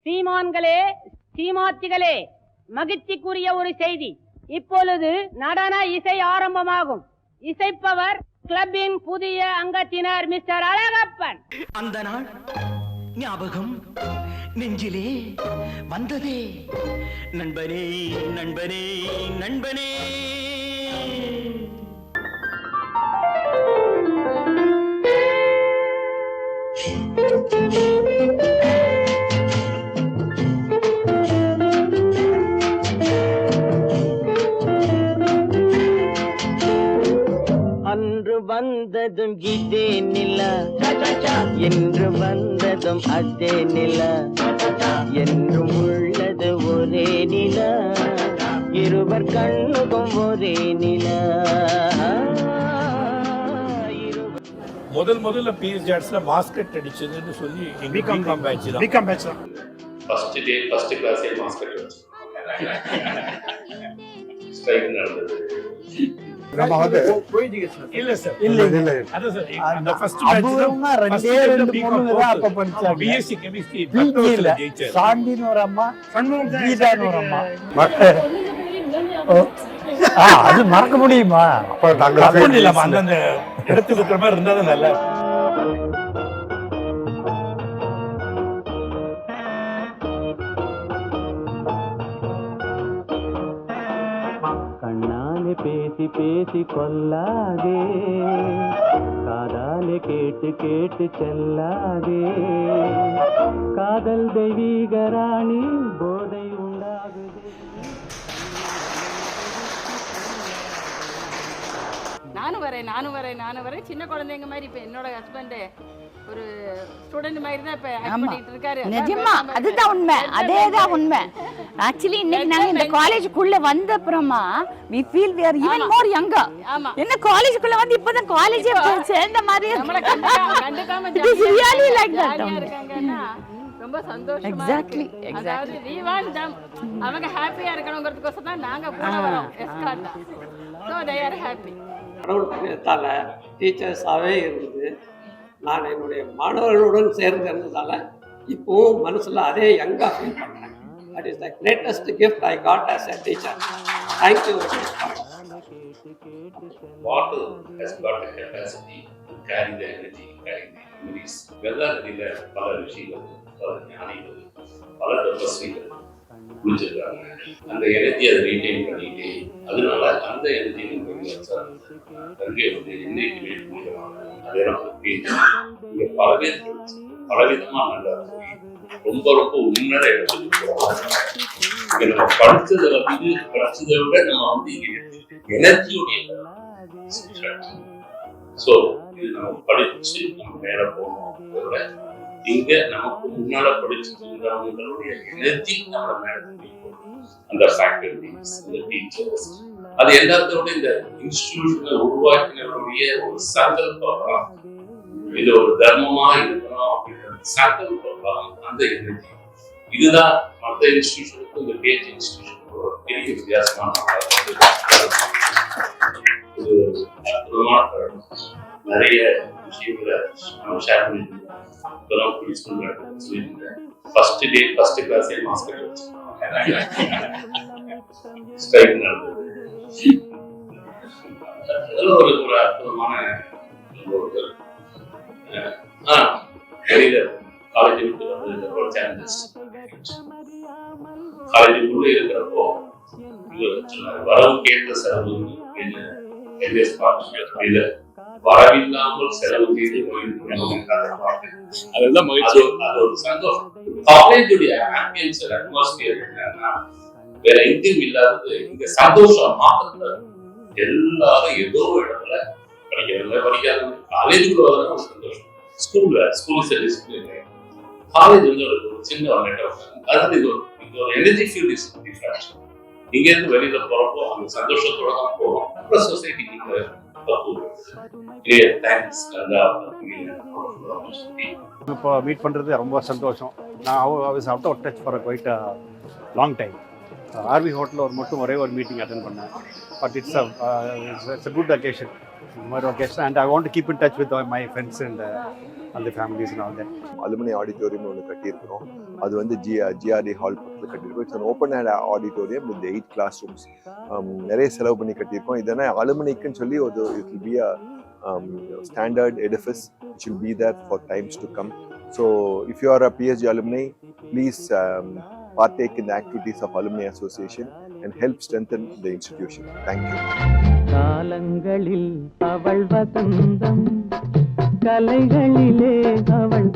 சீமான்களே, சீமாத்திகளே, மகிழ்ச்சிக்குரிய ஒரு செய்தி. இப்பொழுது நடன இசை ஆரம்பமாகும். இசைப்பவர் கிளப்பின் புதிய அங்கத்தினர் மிஸ்டர் அழகப்பன். அந்த நாள் ஞாபகம் நெஞ்சிலே வந்ததே, நண்பனே நண்பனே நண்பனே. அன்று வந்ததும் இதே நிலா, என்று வந்ததும் அதே நிலா, என்றும் உள்ளது ஒரே நிலா, இருவர் கண்ணுக்கும் ஒரே நிலா. முதல்ல பிஎஸ் ஜாட்ஸ்ல மாஸ்கட் அடிச்சதுன்னு சொல்லி பிகாம் பேட்ச் தான். ஃபர்ஸ்ட் டே ஃபர்ஸ்ட் கிளாஸே மாஸ்கட் வச்சு ஸ்ட்ரைக் நடந்தது. நம்ம வந்து இல்ல சார் அத சார் அந்த ஃபர்ஸ்ட் பேட்ச் தான். ரெண்டே ரெண்டு பொண்ணுங்க தான் அப்ப படிச்சாங்க. பிஎஸ்சி கெமிஸ்ட்ரி பக்கத்துல ஜெயிச்சார். சாந்தின்னு ஒரு அம்மா, கீதான்னு ஒரு அம்மா. அது மறக்க முடியுமா? அப்ப நாங்க அந்த இடத்துக்கு இருக்கிற மாதிரி இருந்தா தான் நல்லா. கண்ணாலே பேசி பேசி கொல்லாதே, காதாலே கேட்டு கேட்டு செல்லாதே, காதல் தெய்வீக ராணி போதை உண்டாகுதே. நானும் வரேன் சின்ன குழந்தைங்க மாதிரி. இப்போ என்னோட ஹஸ்பண்ட் ஒரு ஸ்டூடெண்ட் மாதிரி தான் இப்போ ஆக்ட் பண்ணிட்டு இருக்காரு. நிஜமா அதுதான் உண்மை, அதேதான் உண்மை. ஆக்சுவலி இன்னைக்கு நாங்க இந்த காலேஜுக்குள்ள வந்த அப்புறமா we feel we are even more younger. ஆமா, என்ன காலேஜுக்குள்ள வந்து இப்பதான் காலேஜே சேர்ந்த மாதிரி நம்மள கண்டுக்காம it is really like that இருக்காங்கன்னா ரொம்ப சந்தோஷமா. எக்ஸாக்ட்லி அதாவது we want them, அவங்க ஹாப்பியா இருக்கணும்ங்கிறதுக்கோசம் தான் நாங்க போன வரோம் எஸ்கார்ட்டா. so they are happy. கடவுள் புண்ணியத்தால் டீச்சர்ஸாகவே இருந்து நான் என்னுடைய மாணவர்களுடன் சேர்ந்து இருந்ததால் இப்போவும் மனசில் அதே யங்காக ஃபீல் பண்ணுறேன். That is the greatest gift I got as a teacher. Thank you. Water has got the capacity to carry the energy, carry the memories. வெள்ளாரியில் பல ரிஷிகள், பல ஞானிகள், பல தபஸ்விகள் புரிஞ்சிருக்காங்க. அந்த எனர்ஜி அதை மெயின்டைன் பண்ணிட்டு, அதனால அந்த எனர்ஜி அங்கே வந்து என்னைக்குமே அதே நமக்கு இங்கே பலவிதமாக நல்லா ரொம்ப ரொம்ப உண்மையான இடத்துக்கு போகிறோம். இங்கே நம்ம படித்ததை விட நம்ம வந்து இங்கே எனர்ஜியுடைய ஸோ இது நம்ம படிச்சு நம்ம மேலே போகணும். இங்க நமக்கு முன்னால படிச்சுருந்தவங்களுடைய எனர்ஜி நம்ம மேல அந்த ஃபேக்கல்டிஸ், அந்த டீச்சர்ஸ், அது எல்லாத்தோட இந்த இன்ஸ்டிடியூஷனை உருவாக்கினவருடைய ஒரு சங்கல்பம், இது ஒரு தர்மமா இருக்கணும் அப்படின்ற சங்கல்பம், அந்த எனர்ஜி. இதுதான் மற்ற இன்ஸ்டிடியூஷனுக்கும் இந்த பேஜ் இன்ஸ்டிடியூஷனுக்கும் ஒரு பெரிய வித்தியாசமான ஒரு அற்புதமான தருணம். நிறைய விஷயங்களை நம்ம ஷேர் பண்ணிட்டு ஃபர்ஸ்ட் டே ஃபர்ஸ்ட் கிளாஸே மாஸ்கட் ஸ்ட்ரைக் நடந்தது. ஒரு அற்புதமான வெளியில காலேஜ் விட்டு வந்ததுக்கப்புறம் சேலஞ்சஸ் காலேஜுக்குள்ளே இருக்கிறப்போ வரவு கேட்ட செலவு வரவில்லாமல் செலவு செய்து அதெல்லாம் மகிழ்ச்சி. அது ஒரு சந்தோஷம். காலேஜுடைய ஆம்பியன்ஸ் அட்மாஸ்பியர் என்னன்னா வேற எங்கேயும் இல்லாதது. இங்க சந்தோஷம் மாத்திர எல்லாரும் ஏதோ இடத்துல படிக்கிறவங்க படிக்காதவங்க காலேஜுக்குள்ள வரதான் ஒரு சந்தோஷம். ஸ்கூல் டிசிப்ளின், காலேஜ் வந்து ஒரு சின்ன ஒரு நெட்வொர்க். அதாவது இது ஒரு எனர்ஜி ஃபீல்ட் இஸ் டிஃபரன்ஸ். இங்க இருந்து வெளியில போறப்போ அந்த சந்தோஷத்தோட தான் போறோம். அப்புறம் சொசைட்டிக்கு இப்போ மீட் பண்ணுறது ரொம்ப சந்தோஷம். நான் சாப்பிட்டா ஒரு touch for quite long time. RV ஹோட்டலில் மட்டும் ஒரே ஒரு மீட்டிங் அட்டென்ட் பண்ணேன். But it's a good occasion. இந்த மாதிரி occasion, and I want to keep in touch with all my friends and the families and all that. Alumni auditorium ஒன்று கட்டியிருக்கிறோம். அது வந்து ஜிஆர்டி ஹால் பக்கத்தில் கட்டியிருக்கோம். It's open hand auditorium with 8 class rooms. நிறைய செலவு பண்ணி கட்டியிருக்கோம். இதனால் அலுமினிக்குன்னு சொல்லி ஒரு it will be a standard edifice which will be there for times to come. So if you are a PSG alumni, please partake in the activities of Alumni Association and help strengthen the institution. Thank you. காலங்களில் அவள் வசந்தம், கலைகளிலே அவள்